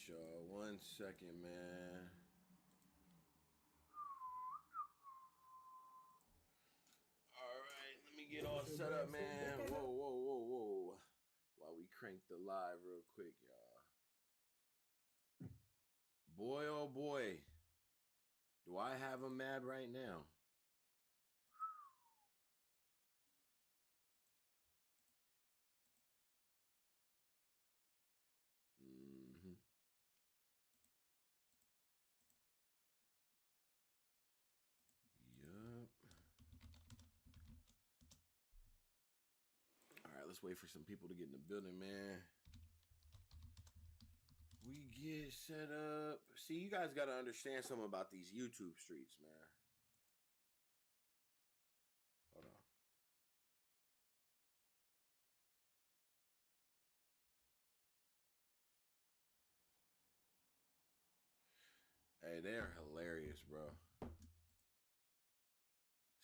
y'all. 1 second, man. All right, let me get all set up, man. Whoa. While we crank the live real quick, y'all. Boy, oh boy. Do I have him mad right now? Yup. All right, let's wait for some people to get in the building, man. We get set up. See, you guys got to understand something about these YouTube streets, man. Hold on. Hey, they're hilarious, bro.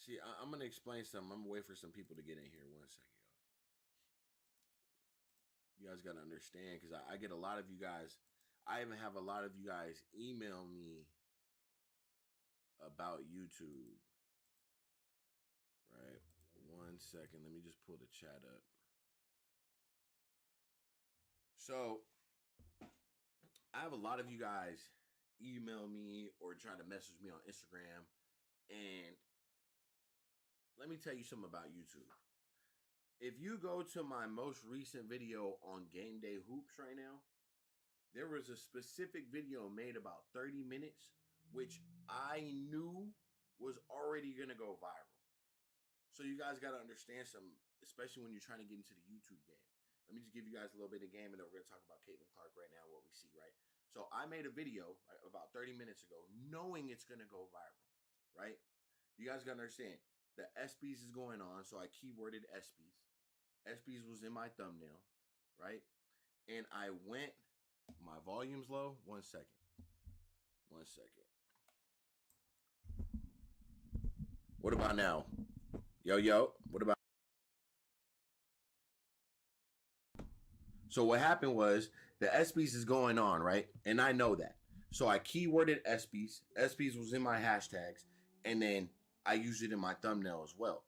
See, I'm going to explain something. I'm going to wait for some people to get in here. 1 second, y'all. You guys got to understand, because I get a lot of you guys. I even have a lot of you guys email me about YouTube. Right? 1 second. Let me just pull the chat up. So, I have a lot of you guys email me or try to message me on Instagram. And let me tell you something about YouTube. If you go to my most recent video on Game Day Hoops right now, there was a specific video made about 30 minutes, which I knew was already going to go viral. So you guys got to understand something, especially when you're trying to get into the YouTube game. Let me just give you guys a little bit of game, and then we're going to talk about Caitlin Clark right now, what we see, right? So I made a video about 30 minutes ago, knowing it's going to go viral, right? You guys got to understand, the ESPYs is going on, so I keyworded ESPYs. ESPYs was in my thumbnail, right? And I went, my volume's low. 1 second. 1 second. What about now? Yo, what about? So what happened was the ESPYs is going on, right? And I know that. So I keyworded ESPYs. ESPYs was in my hashtags. And then I used it in my thumbnail as well.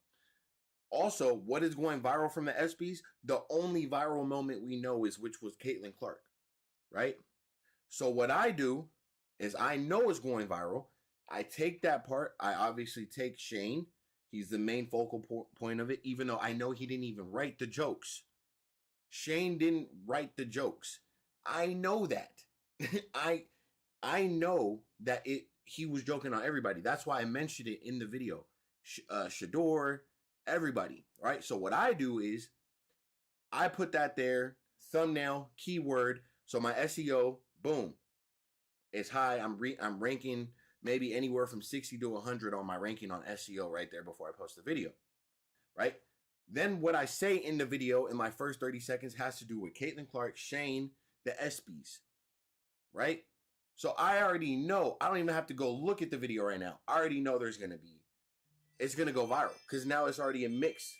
Also, what is going viral from the ESPYs? The only viral moment we know is which was Caitlin Clark, right? So what I do is I know it's going viral. I take that part. I obviously take Shane. He's the main focal point of it, even though I know he didn't even write the jokes. Shane didn't write the jokes. I know that. I know that he was joking on everybody. That's why I mentioned it in the video. Shador, everybody, right? So what I do is I put that there, thumbnail, keyword, so my SEO, boom, it's high. I'm ranking maybe anywhere from 60 to 100 on my ranking on SEO right there before I post the video, right? Then what I say in the video in my first 30 seconds has to do with Caitlin Clark, Shane, the ESPYs, right? So I already know. I don't even have to go look at the video right now. I already know it's going to go viral because now it's already a mix.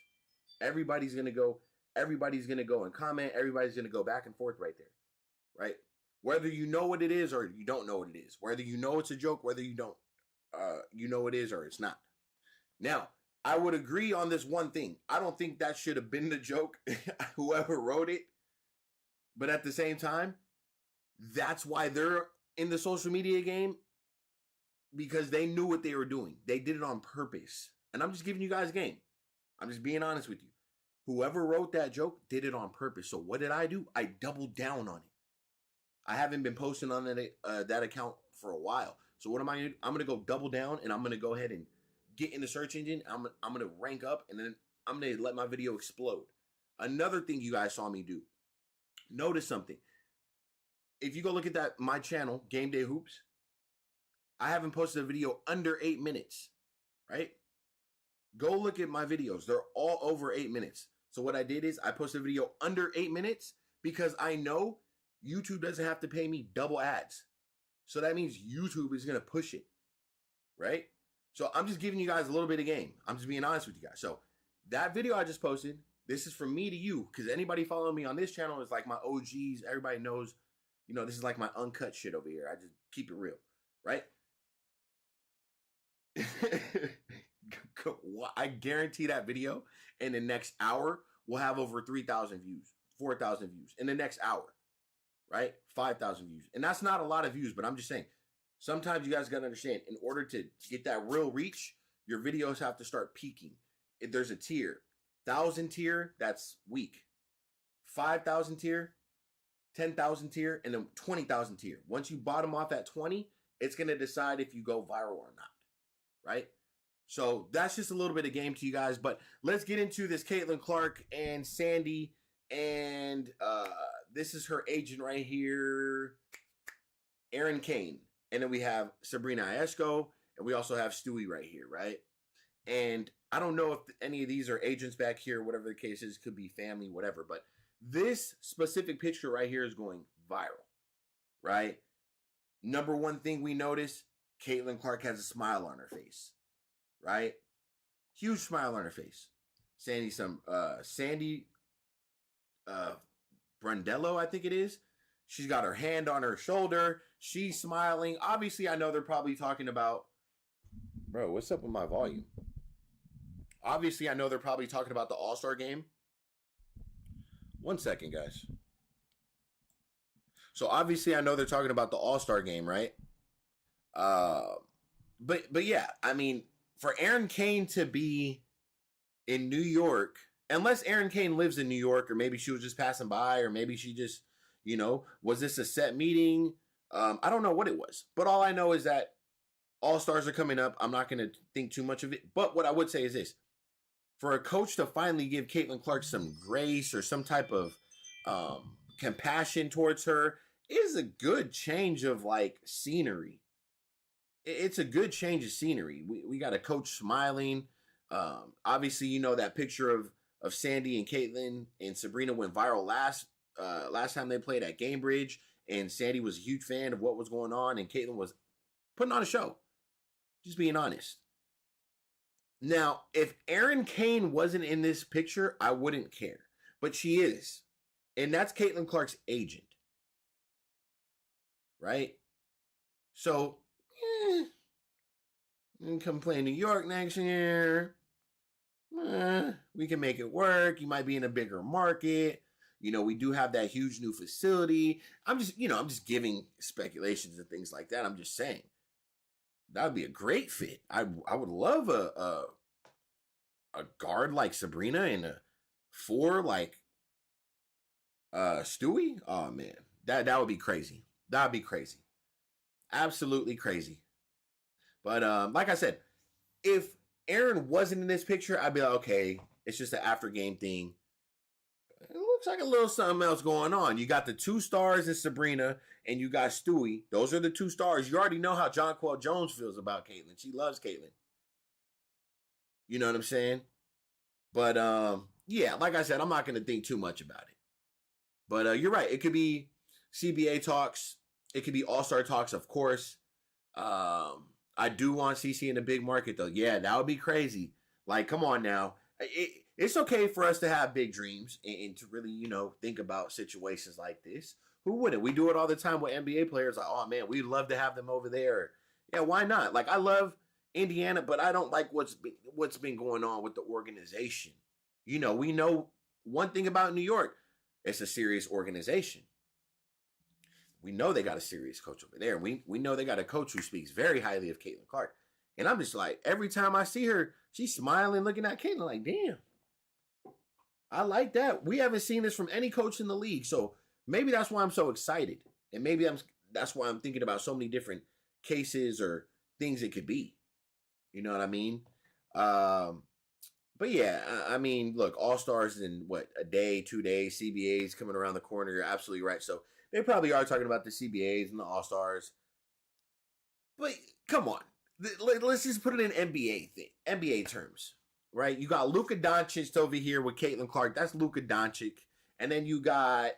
Everybody's going to go and comment. Everybody's going to go back and forth right there, right? Whether you know what it is or you don't know what it is. Whether you know it's a joke, whether you don't, you know it is or it's not. Now, I would agree on this one thing. I don't think that should have been the joke, whoever wrote it. But at the same time, that's why they're in the social media game, because they knew what they were doing. They did it on purpose. And I'm just giving you guys game. I'm just being honest with you. Whoever wrote that joke did it on purpose. So what did I do? I doubled down on it. I haven't been posting on that account for a while. So what am I going to do? I'm going to go double down, and I'm going to go ahead and get in the search engine. I'm going to rank up, and then I'm going to let my video explode. Another thing you guys saw me do. Notice something. If you go look at my channel, Game Day Hoops, I haven't posted a video under 8 minutes, right? Go look at my videos. They're all over 8 minutes. So what I did is I posted a video under 8 minutes because I know YouTube doesn't have to pay me double ads. So that means YouTube is going to push it, right? So I'm just giving you guys a little bit of game. I'm just being honest with you guys. So that video I just posted, this is from me to you, because anybody following me on this channel is like my OGs. Everybody knows You know, this is like my uncut shit over here. I just keep it real, right? I guarantee that video in the next hour will have over 3,000 views, 4,000 views in the next hour, right? 5,000 views. And that's not a lot of views, but I'm just saying, sometimes you guys got to understand, in order to get that real reach, your videos have to start peaking. If there's a tier, 1,000 tier, that's weak. 5,000 tier, 10,000 tier, and then 20,000 tier. Once you bottom off at 20, it's going to decide if you go viral or not, right? So that's just a little bit of game to you guys. But let's get into this Caitlin Clark and Sandy. And this is her agent right here, Erin Kane. And then we have Sabrina Ionesco. And we also have Stewie right here, right? And I don't know if any of these are agents back here, whatever the case is, could be family, whatever. But this specific picture right here is going viral, right? Number one thing we notice, Caitlin Clark has a smile on her face, right? Huge smile on her face. Sandy Brandello, I think it is. She's got her hand on her shoulder. She's smiling. Obviously, I know they're probably talking about, bro, what's up with my volume? Obviously, I know they're probably talking about the All-Star game. One second, guys. So obviously, I know they're talking about the All-Star game, right? But yeah, I mean, for Erin Kane to be in New York, unless Erin Kane lives in New York, or maybe she was just passing by, or maybe she just, you know, was this a set meeting? I don't know what it was, but all I know is that All-Stars are coming up. I'm not going to think too much of it, but what I would say is this. For a coach to finally give Caitlin Clark some grace or some type of compassion towards her is a good change of like scenery. It's a good change of scenery. We got a coach smiling. Obviously, you know that picture of Sandy and Caitlin and Sabrina went viral last time they played at Gamebridge, and Sandy was a huge fan of what was going on, and Caitlin was putting on a show. Just being honest. Now, if Erin Kane wasn't in this picture, I wouldn't care. But she is. And that's Caitlin Clark's agent. Right? So, come play in New York next year. We can make it work. You might be in a bigger market. You know, we do have that huge new facility. I'm just giving speculations and things like that. I'm just saying. That would be a great fit. I would love a guard like Sabrina and a 4 like Stewie. Oh man, that would be crazy. That would be crazy. Absolutely crazy. But like I said, if Erin wasn't in this picture, I'd be like, okay, it's just an after game thing. It looks like a little something else going on. You got the 2 stars in Sabrina, and you got Stewie. Those are the 2 stars. You already know how Jonquel Jones feels about Caitlin. She loves Caitlin. You know what I'm saying? But yeah, like I said, I'm not going to think too much about it. But you're right. It could be CBA talks. It could be All-Star talks, of course. I do want CC in a big market, though. Yeah, that would be crazy. Like, come on now. It's okay for us to have big dreams and to really, you know, think about situations like this. Who wouldn't? We do it all the time with NBA players. Like, oh, man, we'd love to have them over there. Yeah, why not? Like, I love Indiana, but I don't like what's been going on with the organization. You know, we know one thing about New York. It's a serious organization. We know they got a serious coach over there. We know they got a coach who speaks very highly of Caitlin Clark. And I'm just like, every time I see her, she's smiling, looking at Caitlin like, damn. I like that. We haven't seen this from any coach in the league. So maybe that's why I'm so excited. And maybe that's why I'm thinking about so many different cases or things it could be. You know what I mean? But yeah, I mean, look, All-Stars in what, a day, 2 days, CBAs coming around the corner. You're absolutely right. So they probably are talking about the CBAs and the All-Stars. But come on. Let's just put it in NBA terms, right? You got Luka Doncic over here with Caitlin Clark. That's Luka Doncic. And then you got,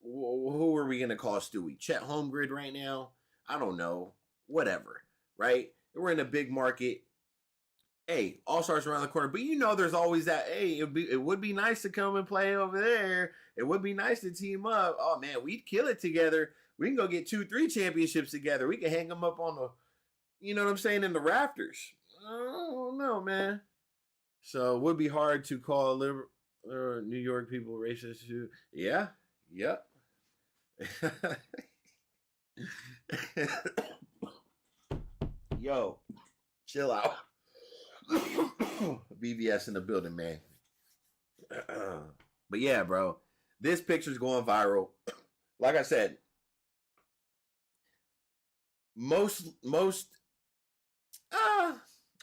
who are we going to call Stewie? Chet Holmgren right now? I don't know. Whatever, right? We're in a big market. hey, All Stars around the corner. But you know, there's always that. Hey, it would be nice to come and play over there. It would be nice to team up. Oh man, we'd kill it together. We can go get 2, 3 championships together. We can hang them up on the, you know what I'm saying, in the rafters. I don't know, man. So it would be hard to call New York people racist too. Yeah, yep. Yo, chill out. BVS in the building, man. But yeah, bro, this picture's going viral. Like I said, most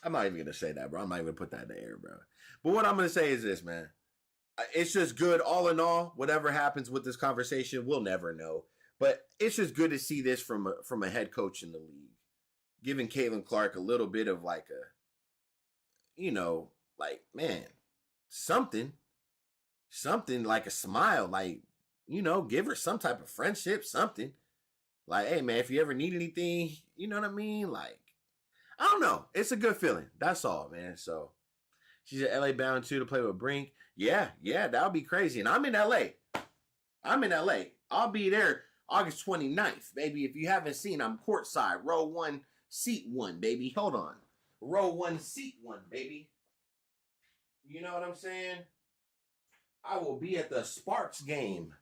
I'm not even gonna say that, bro. I'm not even gonna put that in the air, bro. But what I'm gonna say is this, man. It's just good, all in all. Whatever happens with this conversation, we'll never know. But it's just good to see this from a head coach in the league, giving Caitlin Clark a little bit of like a, you know, like man, something like a smile, like, you know, give her some type of friendship, something. Like, hey man, if you ever need anything, you know what I mean? Like, I don't know. It's a good feeling. That's all, man. So she's at LA bound too to play with Brink. Yeah, that would be crazy. And I'm in LA. I'll be there August 29th. Baby, if you haven't seen, I'm courtside. Row 1, seat 1, baby. Hold on. Row 1, seat 1, baby. You know what I'm saying? I will be at the Sparks game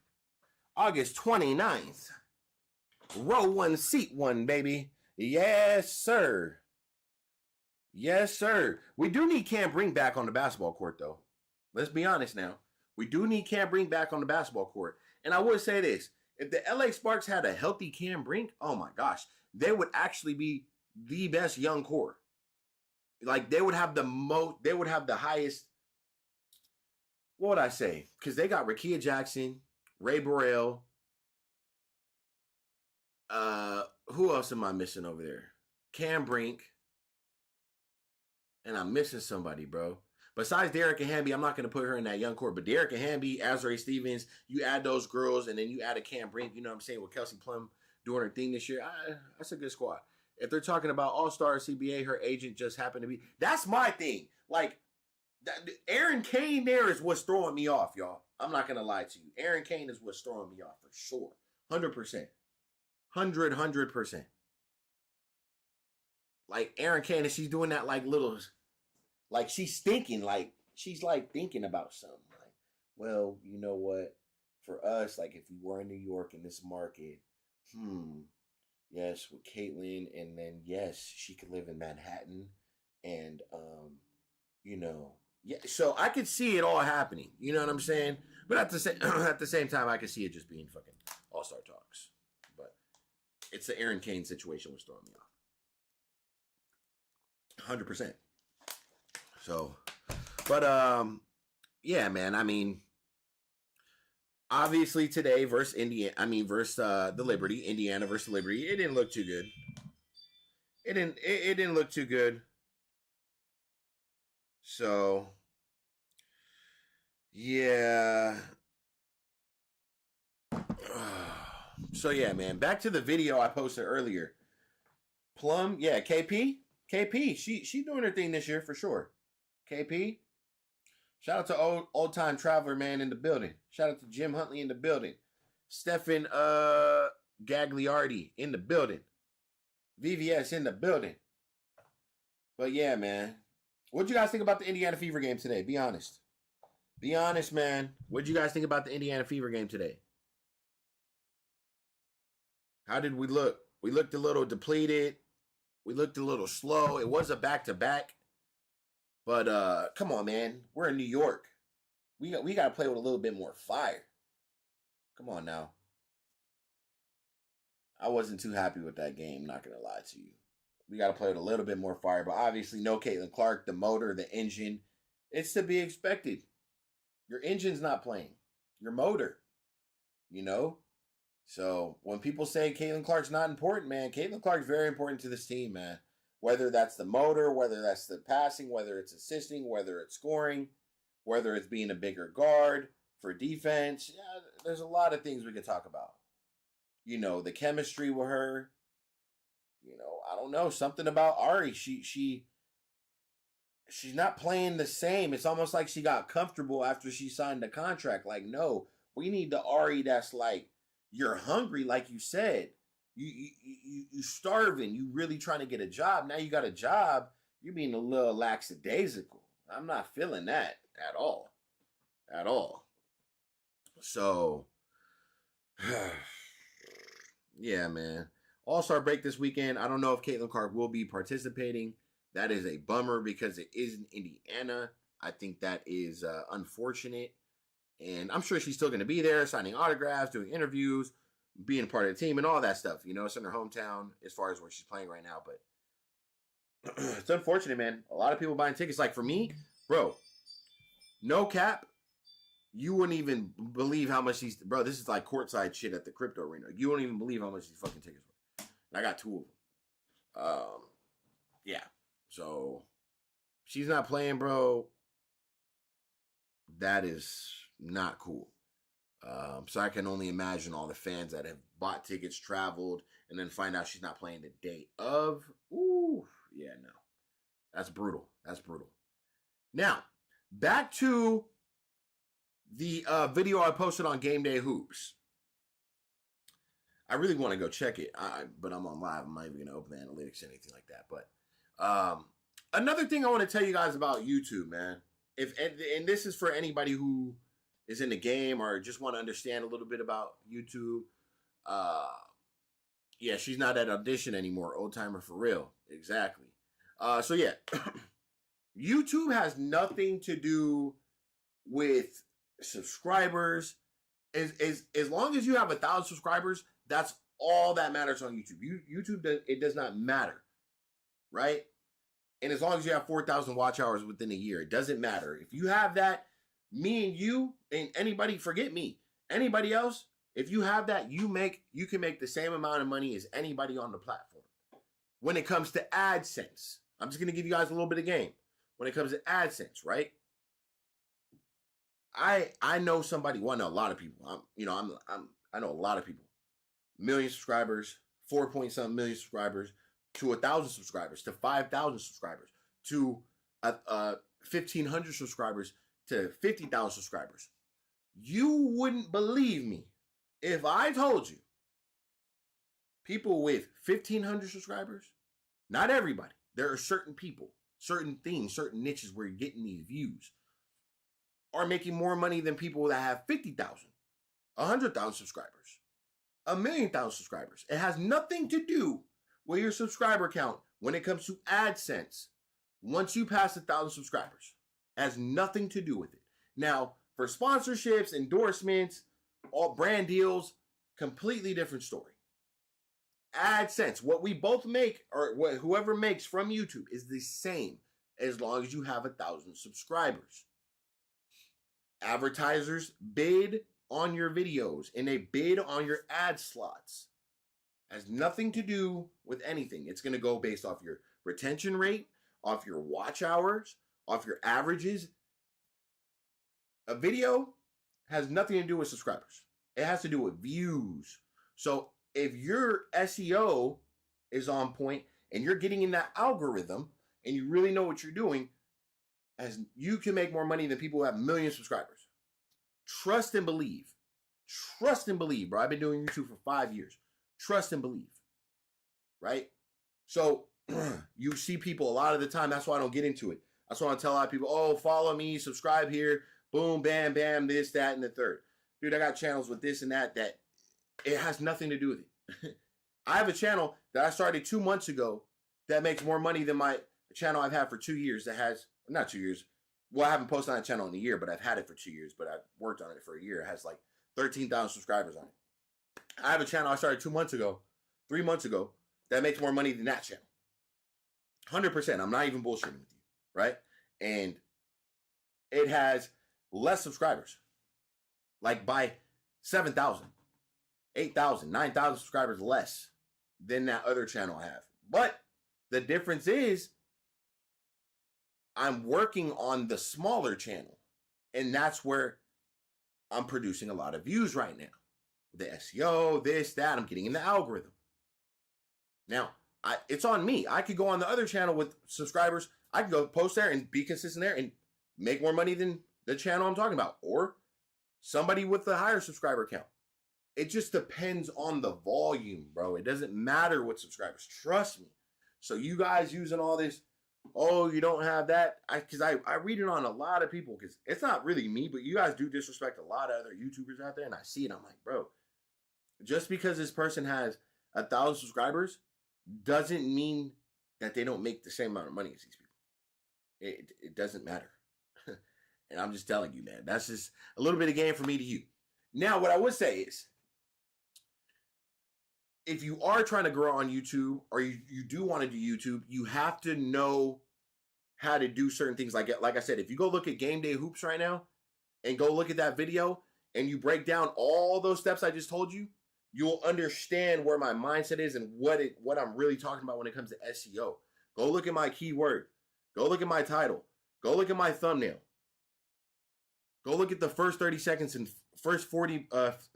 August 29th. Row 1, seat 1, baby. Yes, sir. Yes, sir. We do need Cam Brink back on the basketball court, though. Let's be honest now. We do need Cam Brink back on the basketball court. And I would say this. If the LA Sparks had a healthy Cam Brink, oh my gosh, they would actually be the best young core. Like, they would have the highest, what would I say? Because they got Rakia Jackson, Ray Burrell. Who else am I missing over there? Cam Brink. And I'm missing somebody, bro. Besides Derek and Hamby, I'm not going to put her in that young core. But Derek and Hamby, Azrae Stevens, you add those girls, and then you add a Cam Brink, you know what I'm saying, with Kelsey Plum doing her thing this year. That's a good squad. If they're talking about All-Star CBA, her agent just happened to be. That's my thing. Like, Aaron Kane there is what's throwing me off, y'all. I'm not going to lie to you. Aaron Kane is what's throwing me off for sure. 100%. 100%. Like, Aaron Kane, and she's doing that like little, like she's thinking, like she's like thinking about something. Like, well, you know what? For us, like if we were in New York in this market, yes, with Caitlyn, and then yes, she could live in Manhattan, and you know, yeah. So I could see it all happening. You know what I'm saying? But at the same time, I could see it just being fucking All-Star talks. But it's the Aaron Kane situation was throwing me off. 100%. So, but yeah, man. I mean, obviously today versus the Liberty, Indiana versus the Liberty. It didn't look too good. It didn't look too good. So, yeah. So yeah, man. Back to the video I posted earlier. Plum, yeah, KP, she doing her thing this year for sure. KP, shout out to old time traveler man in the building. Shout out to Jim Huntley in the building. Stefan Gagliardi in the building. VVS in the building. But yeah, man. What'd you guys think about the Indiana Fever game today? Be honest. Be honest, man. What'd you guys think about the Indiana Fever game today? How did we look? We looked a little depleted. We looked a little slow. It was a back-to-back. But come on, man. We're in New York. We got to play with a little bit more fire. Come on now. I wasn't too happy with that game, not going to lie to you. We got to play with a little bit more fire. But obviously, no Caitlin Clark, the motor, the engine. It's to be expected. Your engine's not playing. Your motor. You know? So when people say Caitlin Clark's not important, man, Caitlin Clark's very important to this team, man. Whether that's the motor, whether that's the passing, whether it's assisting, whether it's scoring, whether it's being a bigger guard for defense. Yeah, there's a lot of things we could talk about. You know, the chemistry with her. You know, I don't know, something about Ari. She she's not playing the same. It's almost like she got comfortable after she signed the contract. Like, no, we need the Ari that's like, you're hungry, like you said. You starving. You really trying to get a job. Now you got a job. You're being a little lackadaisical. I'm not feeling that at all. At all. So, yeah, man. All-Star break this weekend. I don't know if Caitlin Clark will be participating. That is a bummer because it is in Indiana. I think that is unfortunate. And I'm sure she's still going to be there, signing autographs, doing interviews, being a part of the team, and all that stuff. You know, it's in her hometown as far as where she's playing right now. But it's unfortunate, man. A lot of people buying tickets. Like for me, bro, no cap. You wouldn't even believe how much these, bro, this is like courtside shit at the crypto arena. You wouldn't even believe how much these fucking tickets were. And I got 2 of them. Yeah. So, she's not playing, bro. That is not cool. So I can only imagine all the fans that have bought tickets, traveled, and then find out she's not playing the day of. Ooh, yeah, no. That's brutal. That's brutal. Now, back to the video I posted on Game Day Hoops. I really want to go check it, but I'm on live. I'm not even going to open the analytics or anything like that. But another thing I want to tell you guys about YouTube, man. And this is for anybody who is in the game or just want to understand a little bit about YouTube. Yeah, she's not at audition anymore. Old timer for real. Exactly. So yeah, YouTube has nothing to do with subscribers. As long as you have 1,000 subscribers, that's all that matters on YouTube. YouTube it does not matter, right? And as long as you have 4,000 watch hours within a year, it doesn't matter. If you have that, me and you and anybody, forget me, anybody else, if you have that, you can make the same amount of money as anybody on the platform. When it comes to AdSense, I'm just gonna give you guys a little bit of game. When it comes to AdSense, right? I know somebody. Well, I know a lot of people. I know a lot of people. 1,000,000 subscribers, 4-point-something million subscribers, to 1,000 subscribers, to 5,000 subscribers, to 1,500 subscribers, to 50,000 subscribers. You wouldn't believe me if I told you people with 1,500 subscribers, not everybody. There are certain people, certain things, certain niches where you're getting these views, are making more money than people that have 50,000, 100,000 subscribers, 1,000,000 subscribers. It has nothing to do with your subscriber count when it comes to AdSense. Once you pass 1,000 subscribers, it has nothing to do with it. Now, for sponsorships, endorsements, all brand deals, completely different story. AdSense, what we both make, or what whoever makes from YouTube, is the same as long as you have 1,000 subscribers. Advertisers bid on your videos and they bid on your ad slots. Has nothing to do with anything. It's going to go based off your retention rate, off your watch hours, off your averages. A video has nothing to do with subscribers. It has to do with views. So if your SEO is on point and you're getting in that algorithm and you really know what you're doing, as you can make more money than people who have 1,000,000 subscribers. Trust and believe. Trust and believe, bro. I've been doing YouTube for 5 years. Trust and believe. Right? So you see people a lot of the time. That's why I don't get into it. That's why I tell a lot of people, oh, follow me, subscribe here, boom, bam, bam, this, that, and the third. Dude, I got channels with this and that it has nothing to do with it. I have a channel that I started 2 months ago that makes more money than my channel I've had for 2 years that has, not 2 years. Well, I haven't posted on that channel in a year, but I've had it for 2 years, but I've worked on it for a year. It has like 13,000 subscribers on it. I have a channel I started 2 months ago, 3 months ago, that makes more money than that channel. 100%. I'm not even bullshitting with you, right? And it has less subscribers, like by 7,000, 8,000, 9,000 subscribers less than that other channel I have. But the difference is I'm working on the smaller channel, and that's where I'm producing a lot of views right now. The SEO, this, that, I'm getting in the algorithm. Now, it's on me. I could go on the other channel with subscribers. I can go post there and be consistent there and make more money than the channel I'm talking about, or somebody with a higher subscriber count. It just depends on the volume, bro. It doesn't matter what subscribers. Trust me. So you guys using all this, oh, you don't have that. Because I read it on a lot of people, because it's not really me, but you guys do disrespect a lot of other YouTubers out there, and I see it. I'm like, bro, just because this person has 1,000 subscribers doesn't mean that they don't make the same amount of money as these people. It doesn't matter. And I'm just telling you, man, that's just a little bit of game from me to you. Now, what I would say is, if you are trying to grow on YouTube, or you do want to do YouTube, you have to know how to do certain things. Like I said, if you go look at Game Day Hoops right now and go look at that video and you break down all those steps I just told you, you'll understand where my mindset is and what I'm really talking about when it comes to SEO. Go look at my keyword. Go look at my title. Go look at my thumbnail. Go look at the first 30 seconds and first 40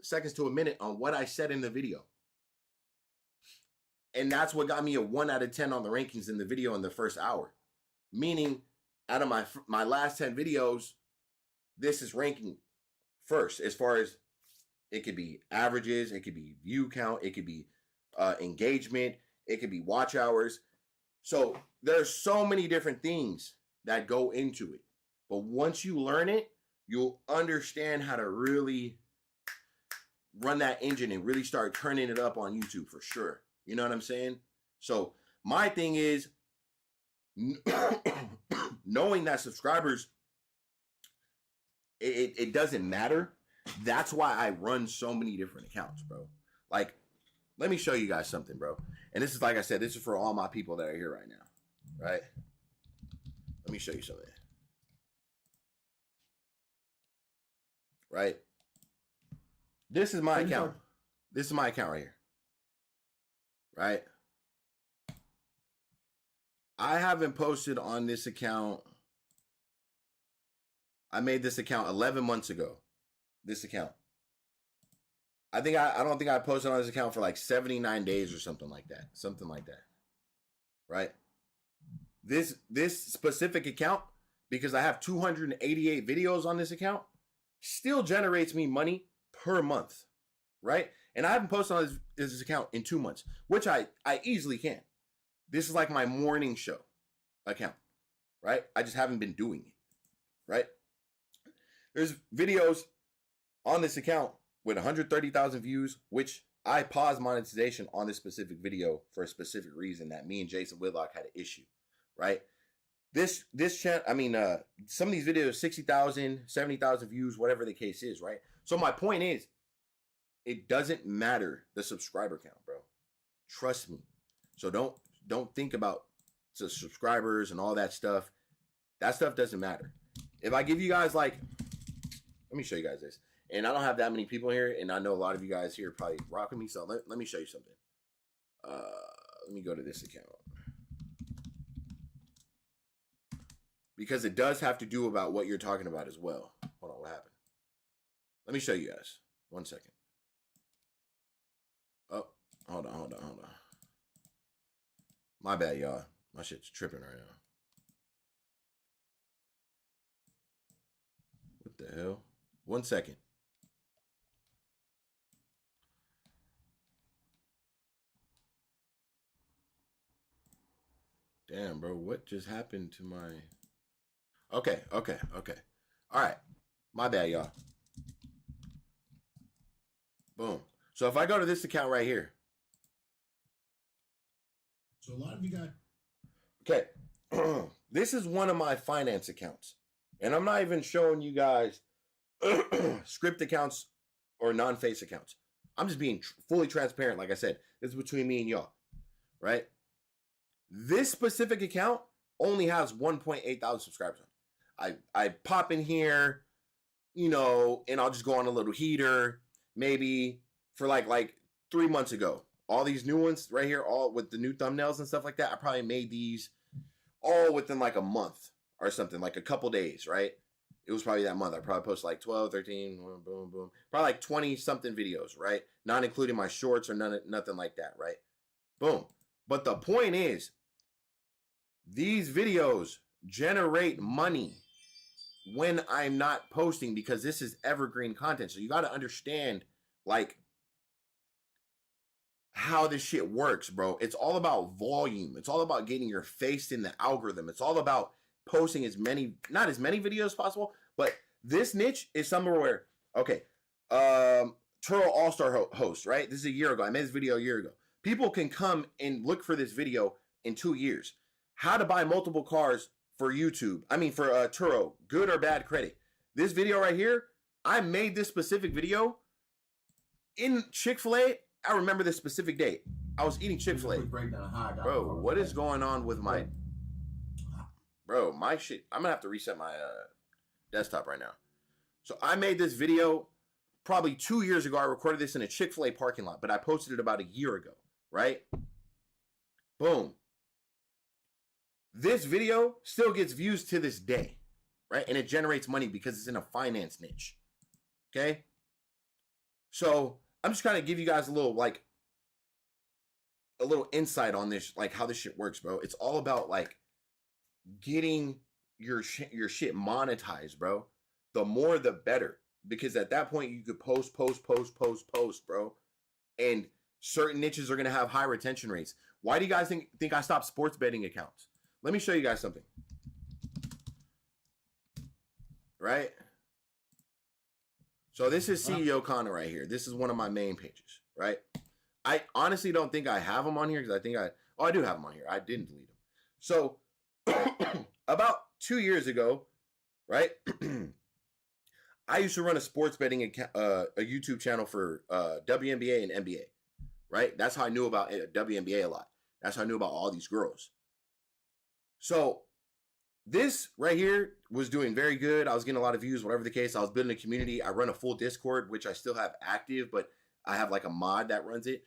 seconds to a minute on what I said in the video. And that's what got me a 1 out of 10 on the rankings in the video in the first hour. Meaning, out of my last 10 videos, this is ranking first. As far as, it could be averages, it could be view count, it could be engagement, it could be watch hours. So there's so many different things that go into it. But once you learn it, you'll understand how to really run that engine and really start turning it up on YouTube for sure. You know what I'm saying? So my thing is, knowing that subscribers, it doesn't matter. That's why I run so many different accounts, bro. Like, let me show you guys something, bro. And this is, like I said, this is for all my people that are here right now, right? Let me show you something. Right? This is my account. This is my account right here. Right? I haven't posted on this account. I made this account 11 months ago. This account. I don't think I posted on this account for like 79 days or something like that. Something like that. Right? This specific account, because I have 288 videos on this account, still generates me money per month. Right? And I haven't posted on this account in 2 months, which I easily can. This is like my morning show account, right? I just haven't been doing it, right? There's videos on this account with 130,000 views, which I paused monetization on this specific video for a specific reason, that me and Jason Whitlock had an issue, right? This channel, some of these videos, 60,000, 70,000 views, whatever the case is, right? So my point is, it doesn't matter the subscriber count, bro. Trust me. So don't think about the subscribers and all that stuff. That stuff doesn't matter. If I give you guys, like, let me show you guys this. And I don't have that many people here, and I know a lot of you guys here probably rock with me, so let me show you something. Let me go to this account. Because it does have to do about what you're talking about as well. Hold on, what happened? Let me show you guys. 1 second. Oh, hold on. My bad, y'all. My shit's tripping right now. What the hell? 1 second. Damn, bro. What just happened to my... Okay. All right. My bad, y'all. Boom. So if I go to this account right here. So a lot of you got... Okay. This is one of my finance accounts. And I'm not even showing you guys script accounts or non-face accounts. I'm just being fully transparent. Like I said, this is between me and y'all. Right? This specific account only has 1.8 thousand subscribers on it. I pop in here, and I'll just go on a little heater. Maybe for like 3 months ago. All these new ones right here, all with the new thumbnails and stuff like that, I probably made these all within like a month or something, like a couple days, right? It was probably that month. I probably posted like 12, 13, boom, boom. Probably like 20 something videos, right? Not including my shorts or nothing like that, right? Boom. But the point is, these videos generate money when I'm not posting because this is evergreen content. So you got to understand like how this shit works, bro. It's all about volume. It's all about getting your face in the algorithm. It's all about posting not as many videos as possible, but this niche is somewhere where, okay, Turo All-Star host, right? This is a year ago. I made this video a year ago. People can come and look for this video in 2 years. How to buy multiple cars for YouTube. For Turo, good or bad credit. This video right here, I made this specific video in Chick-fil-A. I remember this specific day. I was eating Chick-fil-A. Bro, what is going on with my... Bro, my shit... I'm going to have to reset my desktop right now. So I made this video probably 2 years ago. I recorded this in a Chick-fil-A parking lot, but I posted it about a year ago, right? Boom. This video still gets views to this day, right? And it generates money because it's in a finance niche, okay? So I'm just trying to give you guys a little insight on this, like how this shit works, bro. It's all about like getting your shit monetized, bro. The more, the better, because at that point you could post, bro. And certain niches are gonna have high retention rates. Why do you guys think I stopped sports betting accounts? Let me show you guys something. Right? So this is CEO Connor right here. This is one of my main pages, right? I honestly don't think I have them on here because I do have them on here. I didn't delete them. So about 2 years ago, right? I used to run a sports betting account, a YouTube channel for WNBA and NBA, right? That's how I knew about WNBA a lot. That's how I knew about all these girls. So this right here was doing very good. I was getting a lot of views, whatever the case. I was building a community. I run a full Discord, which I still have active, but I have like a mod that runs it.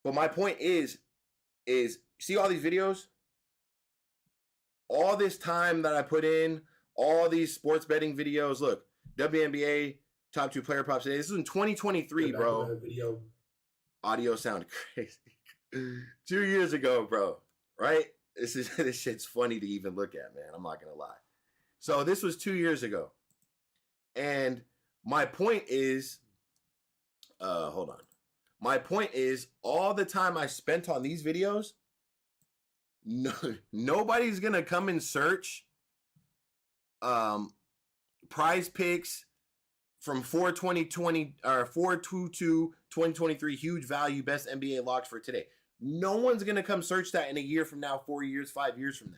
But my point is see all these videos? All this time that I put in, all these sports betting videos. Look, WNBA top 2 player props today. This is in 2023, bro. Video. Audio sound crazy. 2 years ago, bro. Right? This shit's funny to even look at, man. I'm not gonna lie. So this was 2 years ago. And my point is, hold on. My point is, all the time I spent on these videos, nobody's gonna come and search prize picks from 4/20/20 or 4/22/2023 huge value best NBA locks for today. No one's going to come search that in a year from now, 4 years, 5 years from now.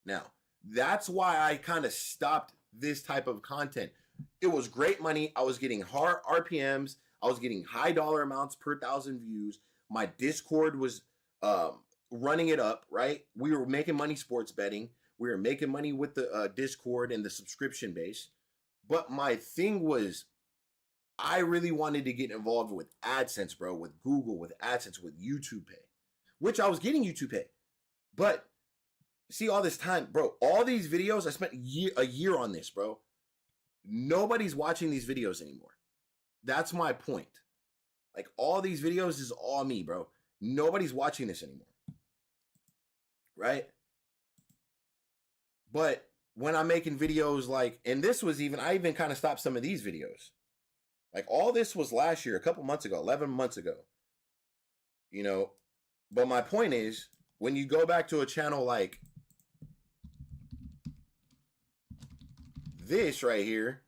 Now, that's why I kind of stopped this type of content. It was great money. I was getting hard RPMs. I was getting high dollar amounts per 1,000 views. My Discord was running it up, right? We were making money sports betting. We were making money with the Discord and the subscription base. But my thing was, I really wanted to get involved with AdSense, bro, with Google, with AdSense, with YouTube Pay, which I was getting YouTube Pay. But see, all this time, bro, all these videos, I spent a year on this, bro. Nobody's watching these videos anymore. That's my point. Like, all these videos is all me, bro. Nobody's watching this anymore. Right? But when I'm making videos like, and this was even, I even kind of stopped some of these videos. Like, all this was last year, a couple months ago, 11 months ago. You know, but my point is, when you go back to a channel like this right here,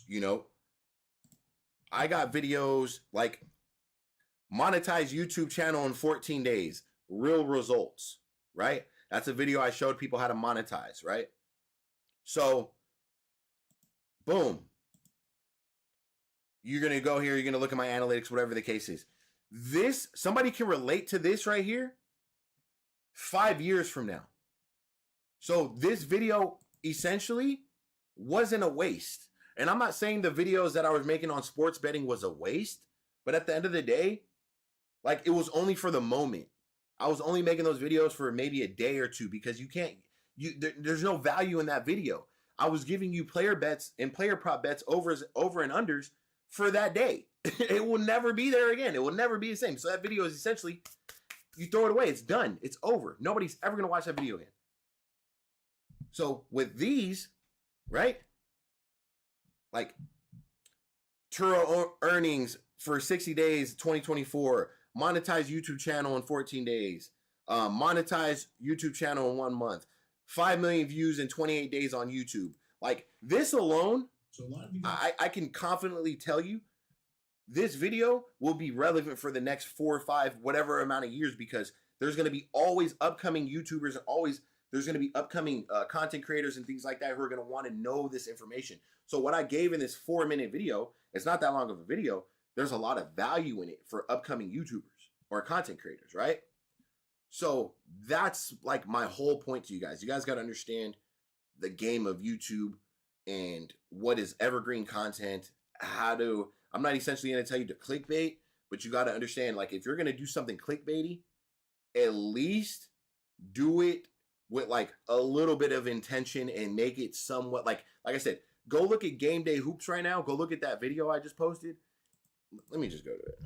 you know, I got videos like monetize YouTube channel in 14 days, real results, right? That's a video I showed people how to monetize, right? So, boom. You're going to go here. You're going to look at my analytics, whatever the case is. This, somebody can relate to this right here 5 years from now. So this video essentially wasn't a waste. And I'm not saying the videos that I was making on sports betting was a waste. But at the end of the day, like, it was only for the moment. I was only making those videos for maybe a day or two because there's no value in that video. I was giving you player bets and player prop bets over and unders for that day. It will never be there again. It will never be the same. So that video is essentially You throw it away. It's done. It's over. Nobody's ever going to watch that video again. So with these, right? Like Turo earnings for 60 days, 2024, monetize YouTube channel in 14 days, monetize YouTube channel in 1 month, 5 million views in 28 days on YouTube. Like this alone, so a lot of I can confidently tell you this video will be relevant for the next 4 or 5, whatever amount of years, because there's going to be always upcoming YouTubers and always there's going to be upcoming content creators and things like that who are going to want to know this information. So what I gave in this 4-minute video, it's not that long of a video. There's a lot of value in it for upcoming YouTubers or content creators, right? So that's like my whole point to you guys. You guys got to understand the game of YouTube and what is evergreen content, I'm not essentially going to tell you to clickbait, but you got to understand, like, if you're going to do something clickbaity, at least do it with like a little bit of intention and make it somewhat like I said, go look at Game Day Hoops right now. Go look at that video I just posted. Let me just go to it.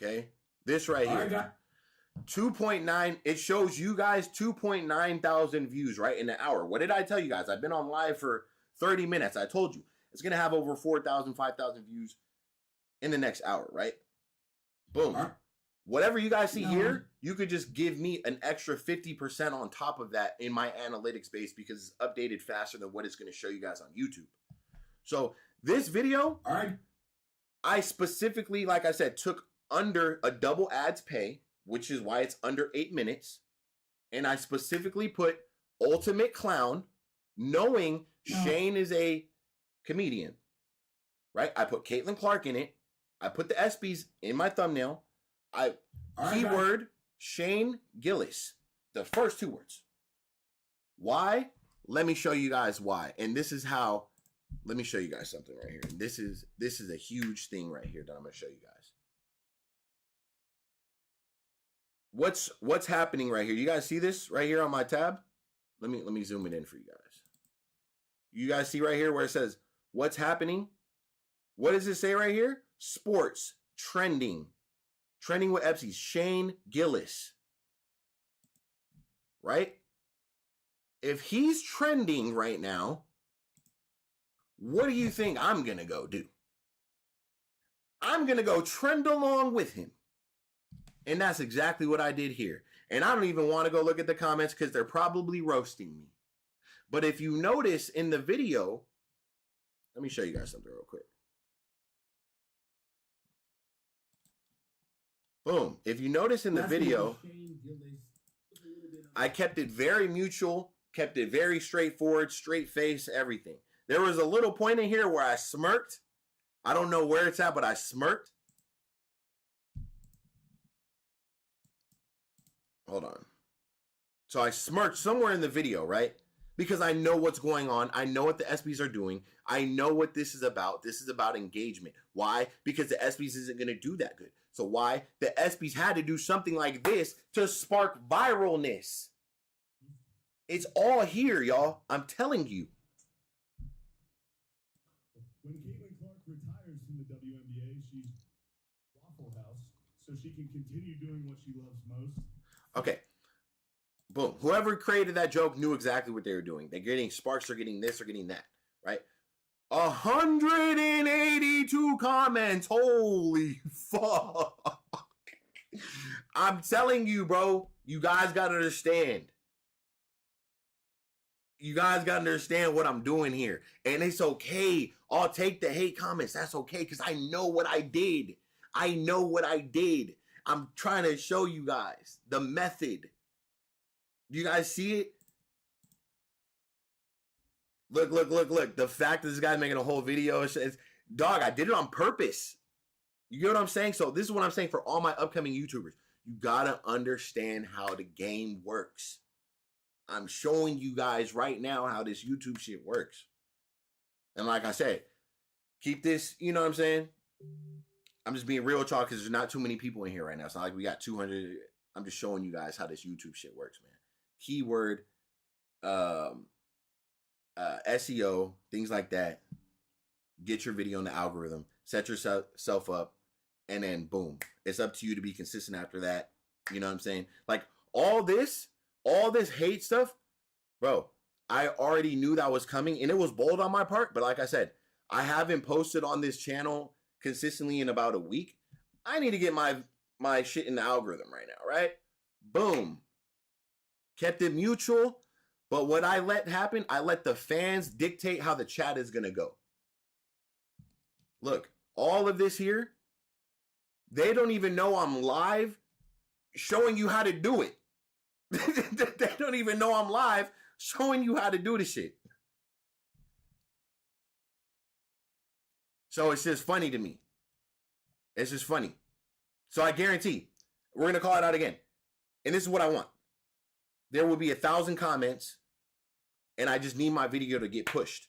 Okay. This right here. 2.9. It shows you guys 2.9 thousand views right in the hour. What did I tell you guys? I've been on live for 30 minutes. I told you it's going to have over 4,000, 5,000 views in the next hour, right? Boom. Whatever you guys see here, you could just give me an extra 50% on top of that in my analytics base because it's updated faster than what it's going to show you guys on YouTube. So this video, I specifically, like I said, took under a double ads pay, which is why it's under 8 minutes. And I specifically put Ultimate Clown, knowing Shane is a comedian, right? I put Caitlin Clark in it. I put the ESPYs in my thumbnail. Keyword Shane Gillis, the first 2 words. Why? Let me show you guys why. And this is how. Let me show you guys something right here. This is a huge thing right here that I'm going to show you guys. What's happening right here? You guys see this right here on my tab? Let me zoom it in for you guys. You guys see right here where it says what's happening? What does it say right here? Sports trending. Trending with Epsies, Shane Gillis, right? If he's trending right now, what do you think I'm going to go do? I'm going to go trend along with him. And that's exactly what I did here. And I don't even want to go look at the comments because they're probably roasting me. But if you notice in the video, let me show you guys something real quick. Boom. If you notice in the video, I kept it very mutual, kept it very straightforward, straight face, everything. There was a little point in here where I smirked. I don't know where it's at, but I smirked. Hold on. So I smirked somewhere in the video, right? Because I know what's going on. I know what the ESPYs are doing. I know what this is about. This is about engagement. Why? Because the ESPYs isn't going to do that good. So why? The ESPYs had to do something like this to spark viralness. It's all here, y'all. I'm telling you. When Caitlin Clark retires from the WNBA, she's Waffle House, so she can continue doing what she loves most. Okay. Boom. Whoever created that joke knew exactly what they were doing. They're getting sparks, they're getting this, they're getting that, right? 182 comments. Holy fuck. I'm telling you, bro, you guys got to understand. You guys got to understand what I'm doing here. And it's okay. I'll take the hate comments. That's okay because I know what I did. I know what I did. I'm trying to show you guys the method. Do you guys see it? Look. The fact that this guy's making a whole video is, dog, I did it on purpose. You get what I'm saying? So this is what I'm saying for all my upcoming YouTubers. You gotta understand how the game works. I'm showing you guys right now how this YouTube shit works. And like I said, keep this, you know what I'm saying? I'm just being real, y'all, because there's not too many people in here right now. It's not like we got 200. I'm just showing you guys how this YouTube shit works, man. Keyword, SEO, things like that. Get your video in the algorithm. set yourself up, and then boom, it's up to you to be consistent after that. You know what I'm saying? Like all this hate stuff, bro, I already knew that was coming, and it was bold on my part. But like I said, I haven't posted on this channel consistently in about a week. I need to get my shit in the algorithm right now, right? Boom. Kept it mutual. But what I let happen, I let the fans dictate how the chat is going to go. Look, all of this here, they don't even know I'm live showing you how to do it. They don't even know I'm live showing you how to do the shit. So it's just funny to me. It's just funny. So I guarantee we're going to call it out again. And this is what I want. There will be 1,000 comments, and I just need my video to get pushed.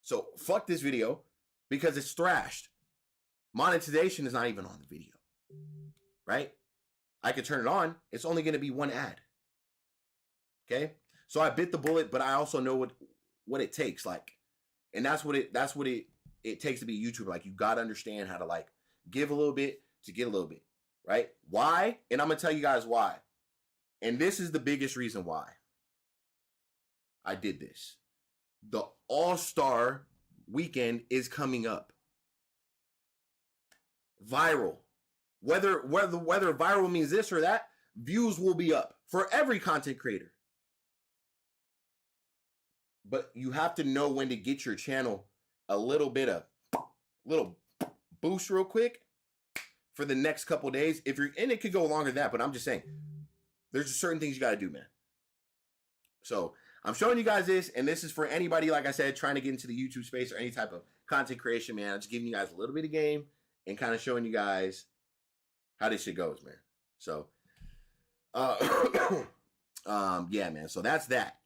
So fuck this video because it's thrashed. Monetization is not even on the video, right? I could turn it on. It's only going to be one ad. Okay? So I bit the bullet, but I also know what it takes. Like, and that's what it takes to be a YouTuber. Like, you got to understand how to like give a little bit to get a little bit, right? Why? And I'm going to tell you guys why. And this is the biggest reason why I did this. The All-Star weekend is coming up. Viral. Whether viral means this or that, views will be up for every content creator. But you have to know when to get your channel a little boost real quick for the next couple days. And it could go longer than that, but I'm just saying, there's just certain things you got to do, man. So I'm showing you guys this, and this is for anybody, like I said, trying to get into the YouTube space or any type of content creation, man. I'm just giving you guys a little bit of game and kind of showing you guys how this shit goes, man. So, yeah, man. So that's that.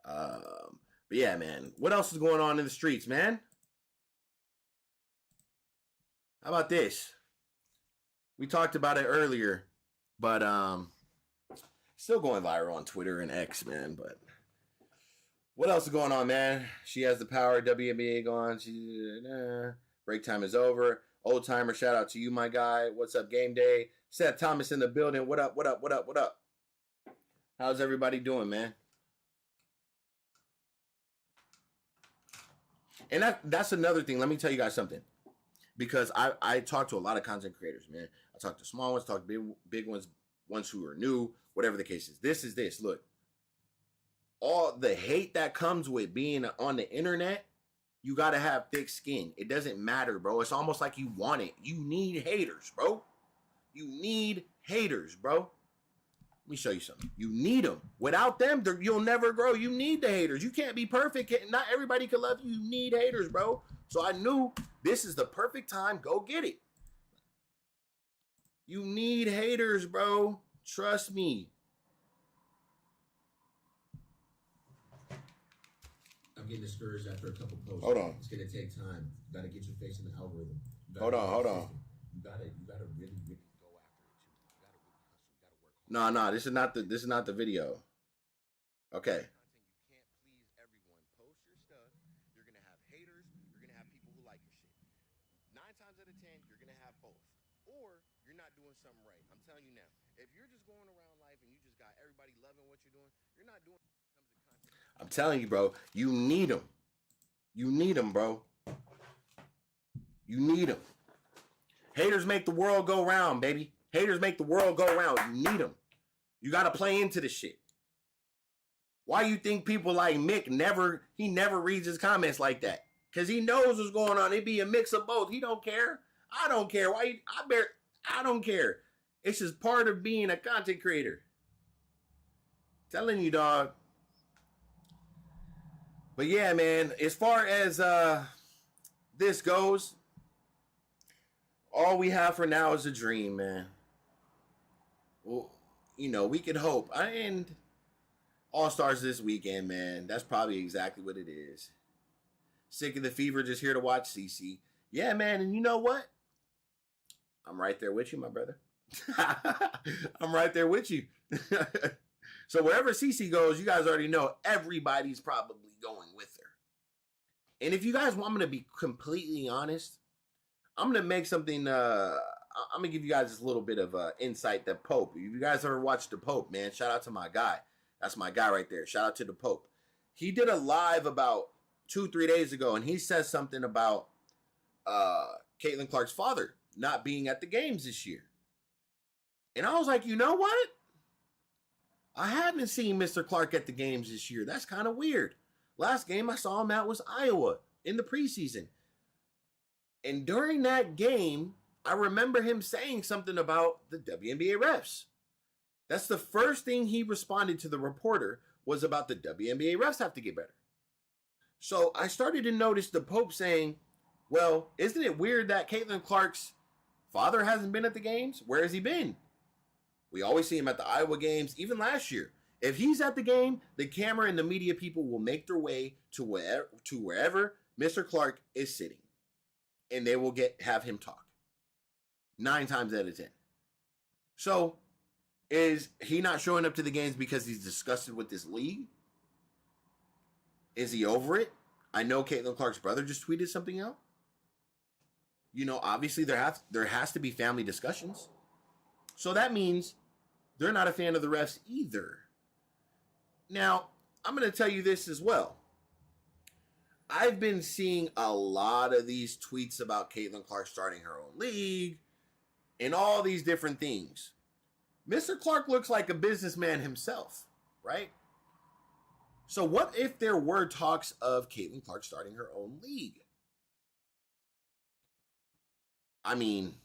But yeah, man. What else is going on in the streets, man? How about this? We talked about it earlier, but still going viral on Twitter and X, man. But what else is going on, man? She has the power. WNBA gone. Break time is over. Old timer, shout out to you, my guy. What's up, game day? Seth Thomas in the building. What up? What up? What up? What up? How's everybody doing, man? And that's another thing. Let me tell you guys something. Because I talk to a lot of content creators, man. I talk to small ones, talk to big ones, ones who are new, whatever the case is. This is this. Look, all the hate that comes with being on the internet, you got to have thick skin. It doesn't matter, bro. It's almost like you want it. You need haters, bro. You need haters, bro. Let me show you something. You need them. Without them, you'll never grow. You need the haters. You can't be perfect. Not everybody can love you. You need haters, bro. So I knew this is the perfect time. Go get it. You need haters, bro. Trust me. I'm getting discouraged after a couple posts. Hold on. It's gonna take time. You gotta get your face in the algorithm. Hold on. You gotta really go after it too. You gotta really hustle. You gotta work hard. No, this is not the video. Okay. You can't please everyone. Post your stuff. You're gonna have haters. You're gonna have people who like your shit. 9 times out of 10, you're gonna have both. Or you're not doing something right. I'm telling you now. If you're just going around life and you just got everybody loving what you're doing, you're not doing. I'm telling you, bro. You need them. You need them, bro. You need them. Haters make the world go round, baby. Haters make the world go round. You need them. You got to play into the shit. Why you think people like Mick never reads his comments like that? Because he knows what's going on. It'd be a mix of both. He don't care. I don't care. I don't care. It's just part of being a content creator. Telling you, dog. But yeah, man, as far as this goes, all we have for now is a dream, man. Well, you know, we could hope. And All-Stars this weekend, man. That's probably exactly what it is. Sick of the fever, just here to watch CC. Yeah, man, and you know what? I'm right there with you, my brother. I'm right there with you. So wherever CC goes, you guys already know everybody's probably going with her. And if you guys want me to be completely honest, I'm gonna make something. I'm gonna give you guys a little bit of insight. That Pope. If you guys ever watched the Pope, man, shout out to my guy. That's my guy right there. Shout out to the Pope. He did a live about 2-3 days ago, and he says something about Caitlin Clark's father not being at the games this year. And I was like, you know what? I haven't seen Mr. Clark at the games this year. That's kind of weird. Last game I saw him at was Iowa in the preseason. And during that game, I remember him saying something about the WNBA refs. That's the first thing he responded to the reporter was about the WNBA refs have to get better. So I started to notice the Pope saying, well, isn't it weird that Caitlin Clark's father hasn't been at the games? Where has he been? We always see him at the Iowa games, even last year. If he's at the game, the camera and the media people will make their way to wherever Mr. Clark is sitting. And they will have him talk. 9 times out of 10. So, is he not showing up to the games because he's disgusted with this league? Is he over it? I know Caitlin Clark's brother just tweeted something out. You know, obviously there has to be family discussions. So that means they're not a fan of the refs either. Now, I'm going to tell you this as well. I've been seeing a lot of these tweets about Caitlin Clark starting her own league and all these different things. Mr. Clark looks like a businessman himself, right? So what if there were talks of Caitlin Clark starting her own league? I mean,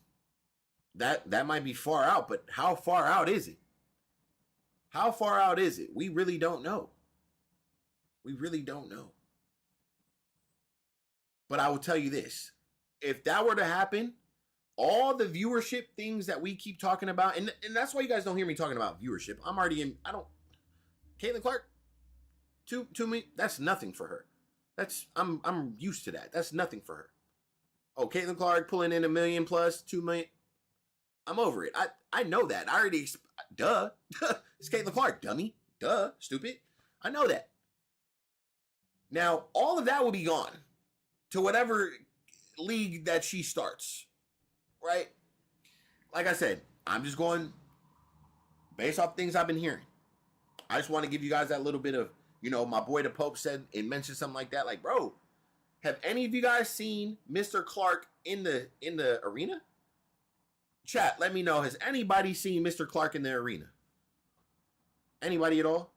that might be far out, but how far out is it? How far out is it? We really don't know. We really don't know. But I will tell you this. If that were to happen, all the viewership things that we keep talking about, and that's why you guys don't hear me talking about viewership. Caitlin Clark, to me, that's nothing for her. I'm used to that. That's nothing for her. Oh, Caitlin Clark pulling in $1 million plus, 2 million. I'm over it. I know that. I already, duh. It's Caitlin Clark, dummy. Duh, stupid. I know that. Now, all of that will be gone to whatever league that she starts, right? Like I said, I'm just going based off things I've been hearing. I just want to give you guys that little bit of, my boy the Pope said and mentioned something like that. Like, bro, have any of you guys seen Mr. Clark in the arena? Chat, let me know. Has anybody seen Mr. Clark in the arena? Anybody at all?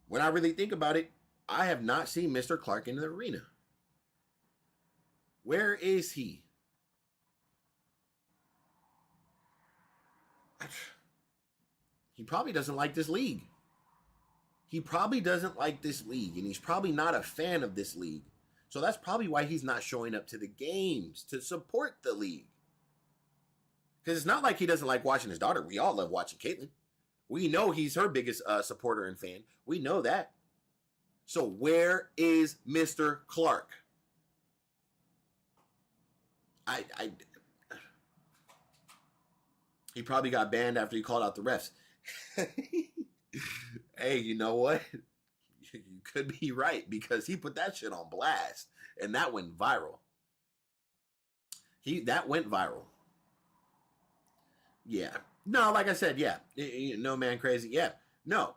When I really think about it, I have not seen Mr. Clark in the arena. Where is he? He probably doesn't like this league. He probably doesn't like this league, and he's probably not a fan of this league. So that's probably why he's not showing up to the games to support the league. Because it's not like he doesn't like watching his daughter. We all love watching Caitlin. We know he's her biggest supporter and fan. We know that. So where is Mr. Clark? He probably got banned after he called out the refs. Hey, you know what? You could be right because he put that shit on blast and that went viral. That went viral. Yeah. No, like I said, yeah. No man crazy. Yeah. No.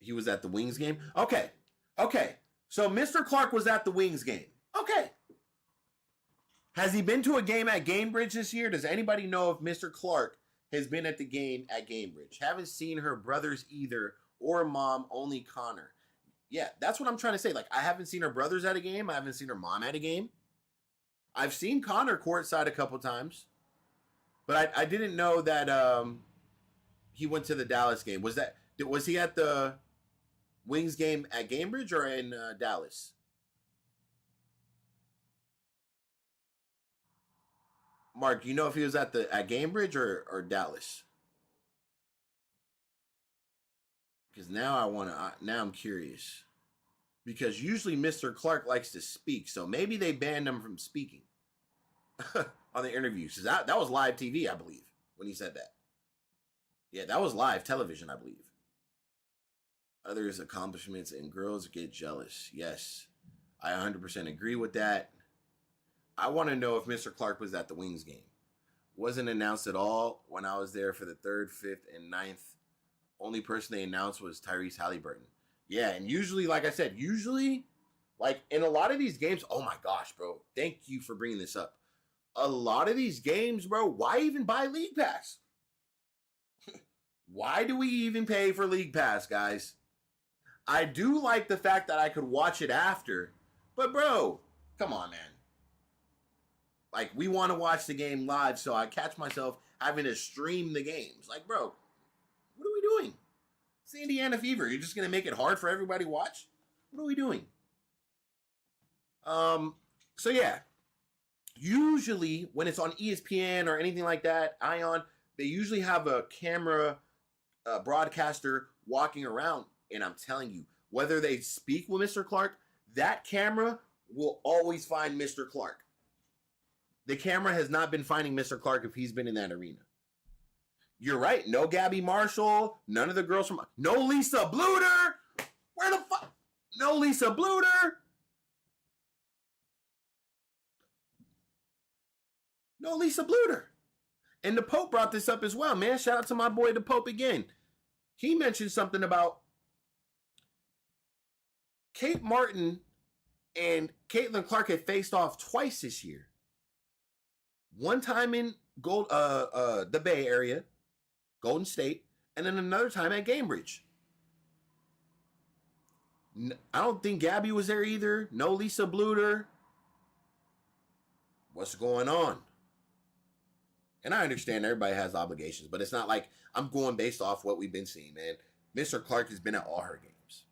He was at the Wings game. Okay. So Mr. Clark was at the Wings game. Okay. Has he been to a game at Gamebridge this year? Does anybody know if Mr. Clark has been at the game at Gamebridge? Haven't seen her brothers either or mom, only Connor. Yeah, that's what I'm trying to say. Like, I haven't seen her brothers at a game. I haven't seen her mom at a game. I've seen Connor courtside a couple times. But I didn't know that he went to the Dallas game. Was he at the Wings game at Gamebridge or in Dallas? Mark, you know if he was at Gamebridge or Dallas? Because now I'm curious. Because usually Mr. Clark likes to speak, so maybe they banned him from speaking on the interviews. That was live TV, I believe, when he said that. Yeah, that was live television, I believe. Others' accomplishments and girls get jealous. Yes, I 100% agree with that. I want to know if Mr. Clark was at the Wings game. Wasn't announced at all when I was there for the 3rd, 5th, and 9th. Only person they announced was Tyrese Halliburton. Yeah, and usually, like I said, like in a lot of these games, oh my gosh, bro. Thank you for bringing this up. A lot of these games, bro, why even buy League Pass? Why do we even pay for League Pass, guys? I do like the fact that I could watch it after, but bro, come on, man. Like, we want to watch the game live, so I catch myself having to stream the games. Like, bro, what are we doing? It's the Indiana Fever. You're just going to make it hard for everybody to watch? What are we doing? So yeah. Usually, when it's on ESPN or anything like that, Ion, they usually have a camera broadcaster walking around. And I'm telling you, whether they speak with Mr. Clark, that camera will always find Mr. Clark. The camera has not been finding Mr. Clark if he's been in that arena. You're right. No Gabby Marshall. None of the girls from... No Lisa Bluter. Where the fuck... No Lisa Bluter. No Lisa Bluter. And the Pope brought this up as well, man. Shout out to my boy, the Pope, again. He mentioned something about Kate Martin and Caitlin Clark had faced off twice this year. One time in the Bay Area, Golden State, and then another time at Cambridge. I don't think Gabby was there either. No Lisa Bluter. What's going on? And I understand everybody has obligations, but it's not like I'm going based off what we've been seeing, man. Mr. Clark has been at all her games.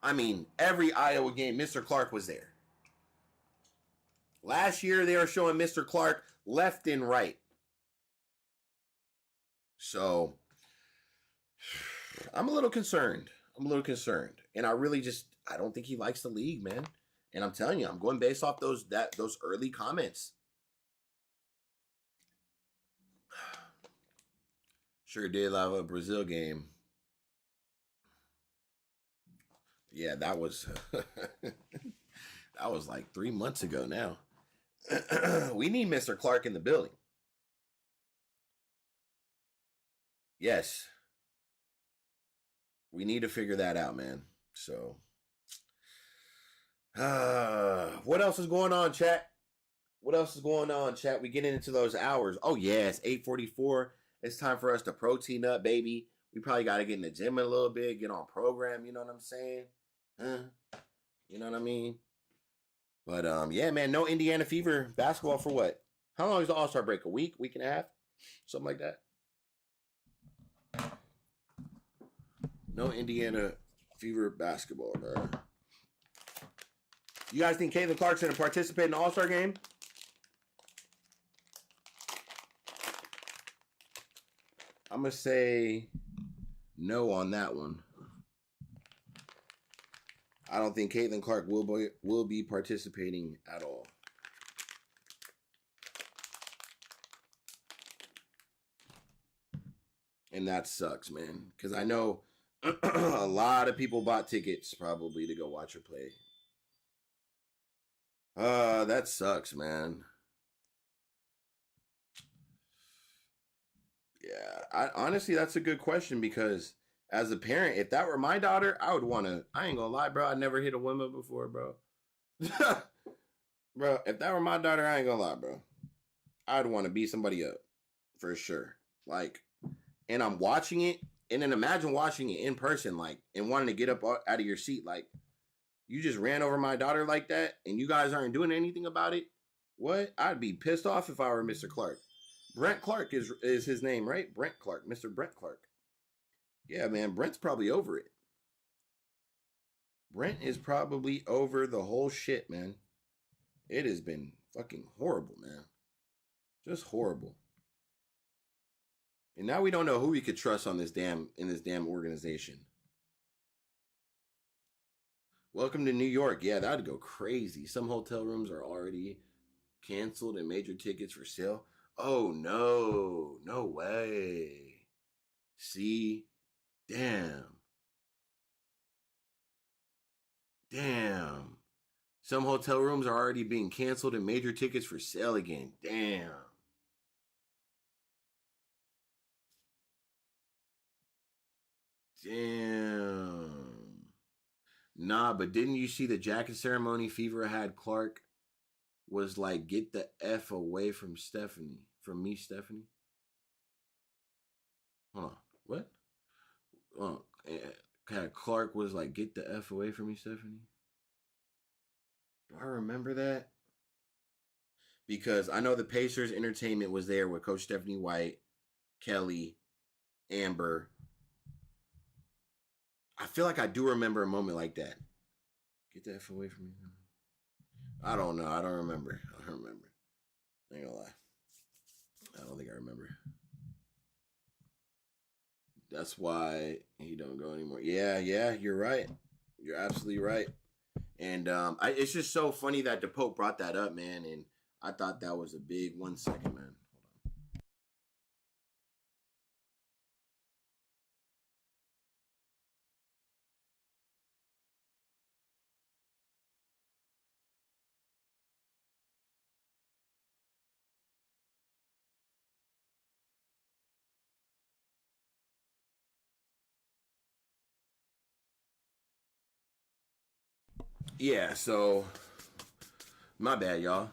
I mean, every Iowa game, Mr. Clark was there. Last year, they were showing Mr. Clark left and right. So, I'm a little concerned. And I don't think he likes the league, man. And I'm telling you, I'm going based off those early comments. Sure did love a Brazil game. Yeah, that was that was like 3 months ago now. We need Mr. Clark in the building. Yes. We need to figure that out, man. So, what else is going on, chat? We getting into those hours. Oh, yeah, it's 8:44. It's time for us to protein up, baby. We probably got to get in the gym a little bit, get on program, you know what I'm saying? You know what I mean? But, yeah, man, no Indiana Fever basketball for what? How long is the All-Star break? A week and a half? Something like that? No Indiana Fever basketball, bro. You guys think Caitlin Clark's going to participate in the All-Star game? I'm going to say no on that one. I don't think Caitlin Clark will be participating at all. And that sucks, man. Because I know a lot of people bought tickets probably to go watch her play. That sucks, man. Yeah, honestly, that's a good question because as a parent, if that were my daughter, I would want to, I ain't gonna lie, bro. I never hit a woman before, bro. Bro, if that were my daughter, I ain't gonna lie, bro. I'd want to beat somebody up for sure. Like, and I'm watching it, and then imagine watching it in person, like, and wanting to get up out of your seat. Like, you just ran over my daughter like that, and you guys aren't doing anything about it. What? I'd be pissed off if I were Mr. Clark. Brent Clark is his name, right? Brent Clark, Mr. Brent Clark. Yeah, man, Brent's probably over it. Brent is probably over the whole shit, man. It has been fucking horrible, man. Just horrible. And now we don't know who we could trust on this damn organization. Welcome to New York. Yeah, that'd go crazy. Some hotel rooms are already canceled and major tickets for sale. Oh no, no way. See, damn, damn. Some hotel rooms are already being canceled and major tickets for sale again. Damn. Damn. Nah, but didn't you see the jacket ceremony Fever had Clark was like, get the F away from Stephanie. From me, Stephanie. Hold on. What? Oh, Clark was like, get the F away from me, Stephanie. Do I remember that? Because I know the Pacers Entertainment was there with Coach Stephanie White, Kelly, Amber. I feel like I do remember a moment like that. Get the F away from me. I don't know. I don't remember. I don't remember. I ain't gonna lie. I don't think I remember. That's why he don't go anymore. Yeah, you're right. You're absolutely right. And it's just so funny that the Pope brought that up, man. And I thought that was a big 1 second, man. Yeah, so my bad, y'all.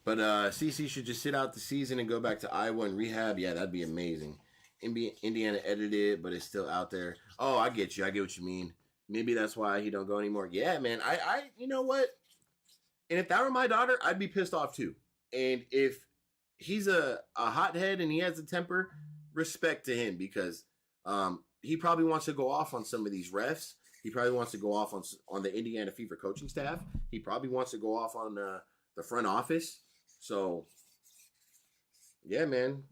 But CC should just sit out the season and go back to Iowa and rehab. Yeah, that'd be amazing. Indiana edited it, but it's still out there. Oh, I get you. I get what you mean. Maybe that's why he don't go anymore. Yeah, man. You know what? And if that were my daughter, I'd be pissed off too. And if he's a hothead and he has a temper, respect to him because he probably wants to go off on some of these refs. He probably wants to go off on the Indiana Fever coaching staff. He probably wants to go off on the front office. So, yeah, man.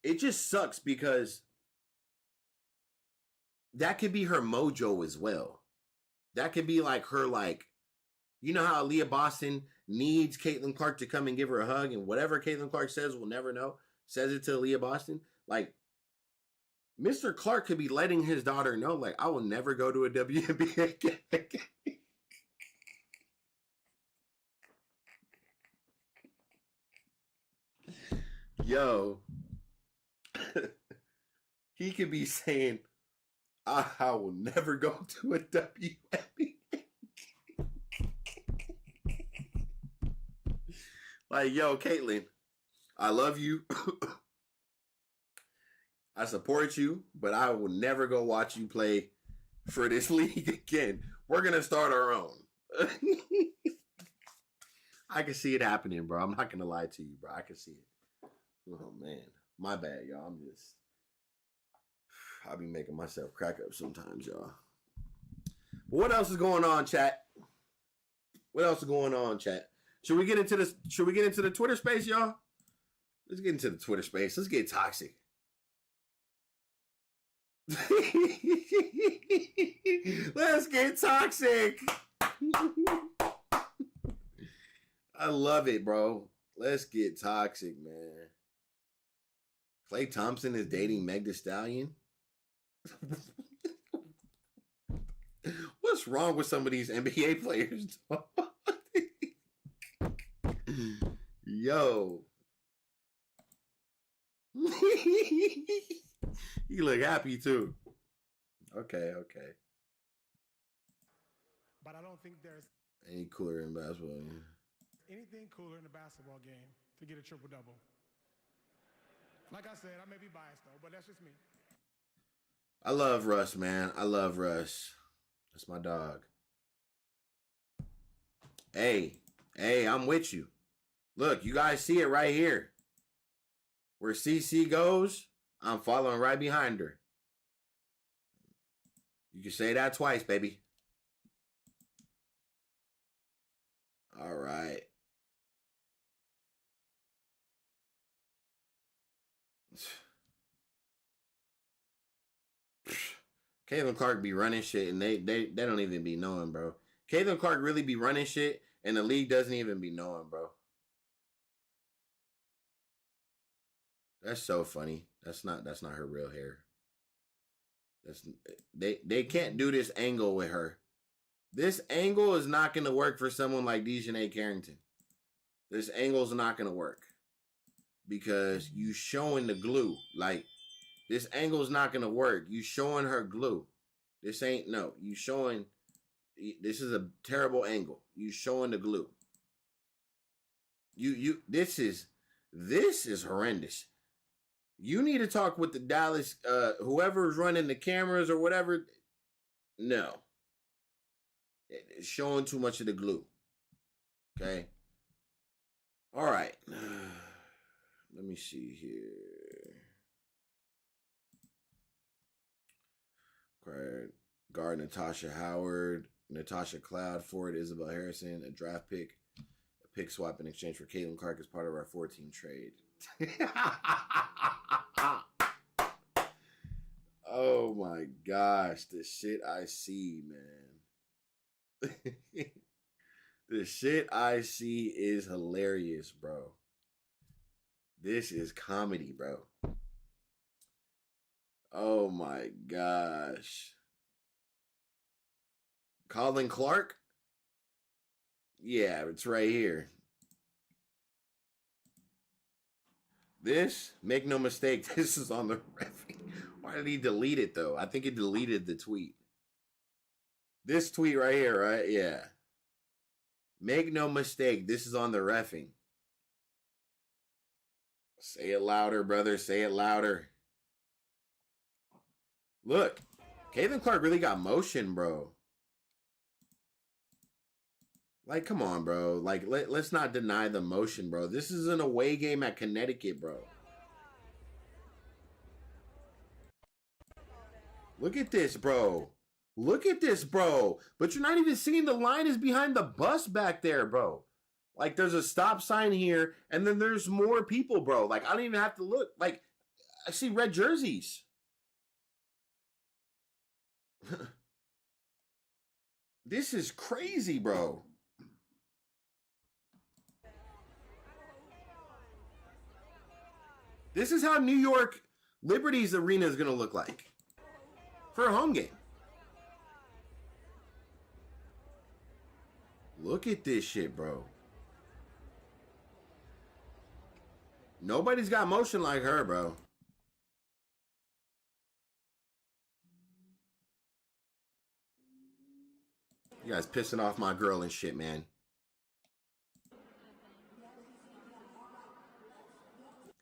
It just sucks because that could be her mojo as well. That could be like her, like, you know how Aaliyah Boston needs Caitlin Clark to come and give her a hug, and whatever Caitlin Clark says, we'll never know. Says it to Aaliyah Boston. Like, Mr. Clark could be letting his daughter know, like, I will never go to a WNBA game. Yo. He could be saying, I will never go to a WNBA. Like, yo, Caitlin, I love you. I support you, but I will never go watch you play for this league again. We're going to start our own. I can see it happening, bro. I'm not going to lie to you, bro. I can see it. Oh, man. My bad, y'all. I'll be making myself crack up sometimes, y'all. But what else is going on, chat? What else is going on, chat? Should we get into this? Should we get into the Twitter space, y'all? Let's get into the Twitter space. Let's get toxic. Let's get toxic. I love it, bro. Let's get toxic, man. Klay Thompson is dating Meg Thee Stallion. What's wrong with some of these NBA players? Yo. You look happy too. Okay. But I don't think there's Any cooler in basketball. anything cooler in a basketball game to get a triple-double. Like I said, I may be biased, though, but that's just me. I love Russ, man. I love Russ. That's my dog. Hey, I'm with you. Look, you guys see it right here. Where CC goes, I'm following right behind her. You can say that twice, baby. All right. Caitlin Clark be running shit, and they don't even be knowing, bro. Caitlin Clark really be running shit, and the league doesn't even be knowing, bro. That's so funny. That's not her real hair. That's they can't do this angle with her. This angle is not going to work for someone like Dejanay Carrington. This angle is not going to work because you showing the glue. Like, this angle is not going to work. You showing her glue. This ain't, no. You showing, this is a terrible angle. You showing the glue. This is horrendous. You need to talk with the Dallas, whoever's running the cameras or whatever. No. It's showing too much of the glue. Okay. All right. Let me see here. Guard Natasha Howard, Natasha Cloud, Ford, Isabel Harrison, a draft pick, a pick swap in exchange for Caitlin Clark as part of our 4-team trade. Oh my gosh, the shit I see, man. The shit I see is hilarious, bro. This is comedy, bro. Oh my gosh. Colin Clark? Yeah, it's right here. This, make no mistake, this is on the reffing. Why did he delete it, though? I think he deleted the tweet. This tweet right here, right? Yeah. Make no mistake, this is on the reffing. Say it louder, brother. Say it louder. Look, Caitlin Clark really got motion, bro. Like, come on, bro. Like, let's not deny the motion, bro. This is an away game at Connecticut, bro. Look at this, bro. Look at this, bro. But you're not even seeing the line is behind the bus back there, bro. Like, there's a stop sign here, and then there's more people, bro. Like, I don't even have to look. Like, I see red jerseys. This is crazy, bro. This is how New York Liberty's arena is going to look like for a home game. Look at this shit, bro. Nobody's got motion like her, bro. You guys pissing off my girl and shit, man.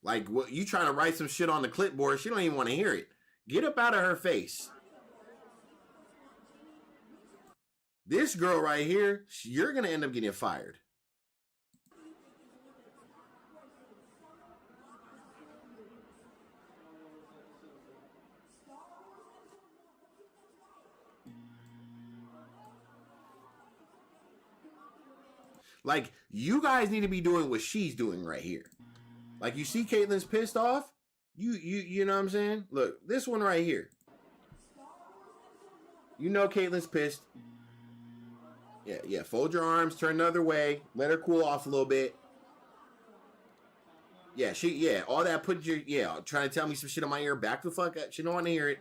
Like, what, you trying to write some shit on the clipboard, she don't even want to hear it. Get up out of her face. This girl right here, you're going to end up getting fired. Like, you guys need to be doing what she's doing right here. Like, you see Caitlin's pissed off? You know what I'm saying? Look, this one right here. You know Caitlin's pissed. Yeah, fold your arms, turn the other way, let her cool off a little bit. Yeah, all that put your, trying to tell me some shit on my ear, back the fuck up. She don't want to hear it.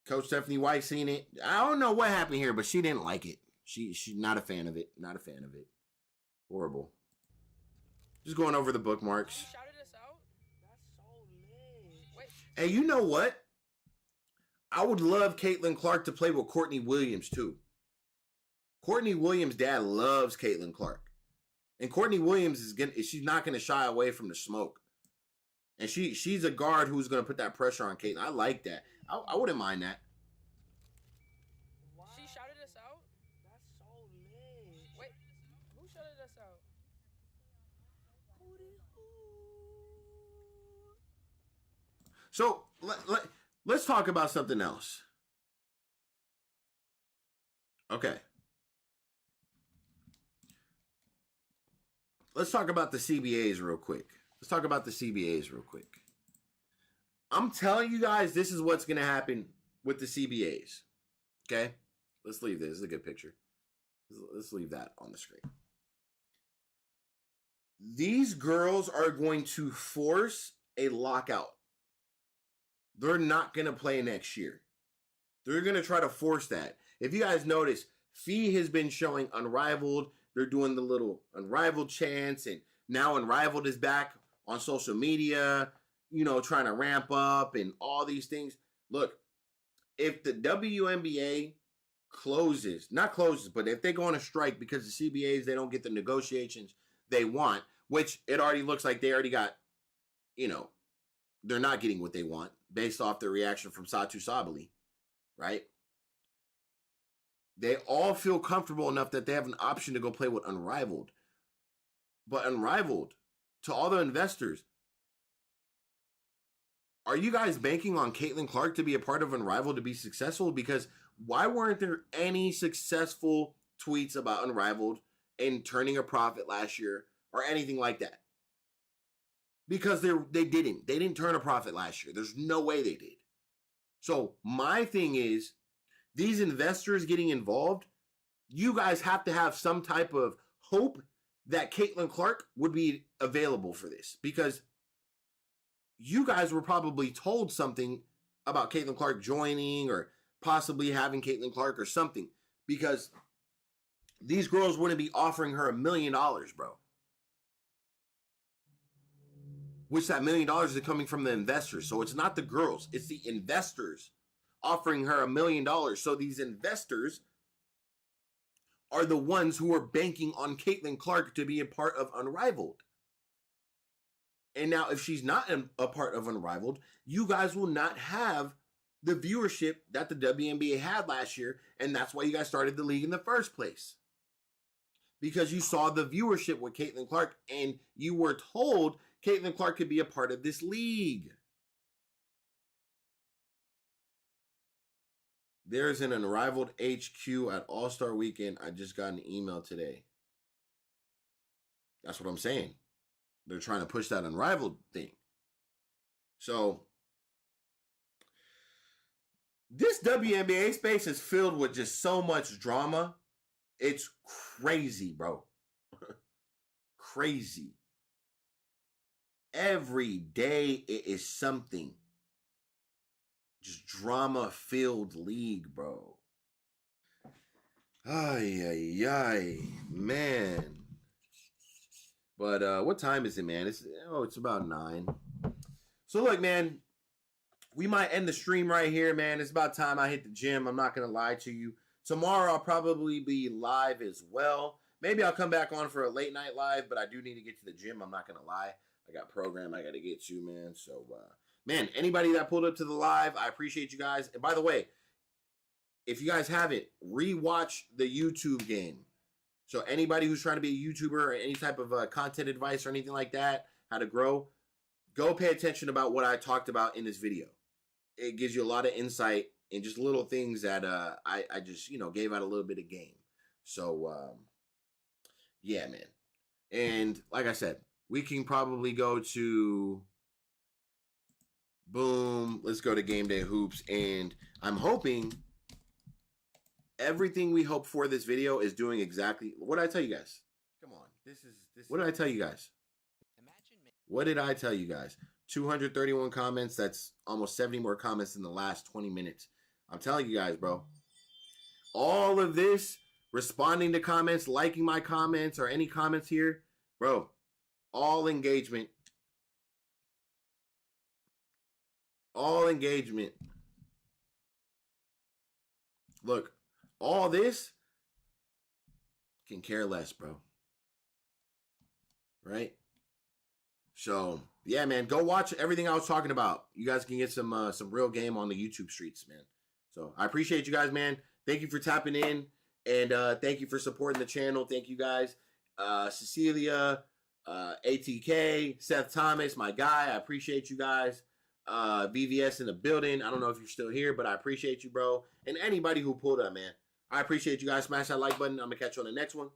Coach Stephanie White seen it. I don't know what happened here, but she didn't like it. She's not a fan of it. Not a fan of it. Horrible. Just going over the bookmarks. You shouted us out? That's so lit. Wait. Hey, you know what? I would love Caitlin Clark to play with Courtney Williams, too. Courtney Williams' dad loves Caitlin Clark. And Courtney Williams she's not going to shy away from the smoke. And she's a guard who's going to put that pressure on Caitlin. I like that. I wouldn't mind that. Wow. She shouted us out? That's so lit. Wait, who shouted us out? So, let's talk about something else. Okay. Let's talk about the CBAs real quick. I'm telling you guys, this is what's going to happen with the CBAs. Okay? Let's leave this. This is a good picture. Let's leave that on the screen. these girls are going to force a lockout. They're not going to play next year. They're going to try to force that. If you guys notice, Fee has been showing Unrivaled. They're doing the little Unrivaled chants, and now Unrivaled is back on social media, you know, trying to ramp up and all these things. Look, if the WNBA not closes, but if they go on a strike because the CBAs, they don't get the negotiations they want, which it already looks like they already got, you know, they're not getting what they want based off the reaction from Satu Sabali, right? They all feel comfortable enough that they have an option to go play with Unrivaled. But Unrivaled, to all the investors, are you guys banking on Caitlin Clark to be a part of Unrivaled to be successful? Because why weren't there any successful tweets about Unrivaled and turning a profit last year or anything like that? Because they didn't turn a profit last year. There's no way they did. So my thing is, these investors getting involved, you guys have to have some type of hope that Caitlin Clark would be available for this, because you guys were probably told something about Caitlin Clark joining or possibly having Caitlin Clark or something, because these girls wouldn't be offering her $1 million, bro. Which that $1 million is coming from the investors. So it's not the girls, it's the investors offering her $1 million. So these investors are the ones who are banking on Caitlin Clark to be a part of Unrivaled. And now if she's not a part of Unrivaled, you guys will not have the viewership that the WNBA had last year. And that's why you guys started the league in the first place. Because you saw the viewership with Caitlin Clark and you were told Caitlin Clark could be a part of this league. There's an Unrivaled HQ at All-Star Weekend. I just got an email today. That's what I'm saying. They're trying to push that Unrivaled thing. So, this WNBA space is filled with just so much drama. It's crazy, bro. Crazy. Every day it is something. Just drama-filled league, bro. Ay, ay, ay. Man. But what time is it, man? It's about 9. So look, man, we might end the stream right here, man. It's about time I hit the gym. I'm not going to lie to you. Tomorrow I'll probably be live as well. Maybe I'll come back on for a late night live, but I do need to get to the gym. I'm not going to lie. I got program I got to get to, man. So, man, anybody that pulled up to the live, I appreciate you guys. And by the way, if you guys haven't, rewatch the YouTube game. So anybody who's trying to be a YouTuber or any type of content advice or anything like that, how to grow, go pay attention about what I talked about in this video. It gives you a lot of insight and just little things that I just, gave out a little bit of game. So, yeah, man. And like I said, we can probably go to, boom, let's go to Game Day Hoops. And I'm hoping everything we hope for this video is doing exactly what did I tell you guys? Come on. What did I tell you guys? What did I tell you guys? 231 comments. That's almost 70 more comments in the last 20 minutes. I'm telling you guys, bro. All of this, responding to comments, liking my comments or any comments here, bro, all engagement. All engagement. Look, all this can care less, bro. Right? So, yeah, man, go watch everything I was talking about. You guys can get some real game on the YouTube streets, man. So, I appreciate you guys, man. Thank you for tapping in, and thank you for supporting the channel. Thank you guys. Cecilia, ATK, Seth Thomas, my guy. I appreciate you guys. VVS in the building. I don't know if you're still here, but I appreciate you, bro. And anybody who pulled up, man. I appreciate you guys. Smash that like button. I'm going to catch you on the next one.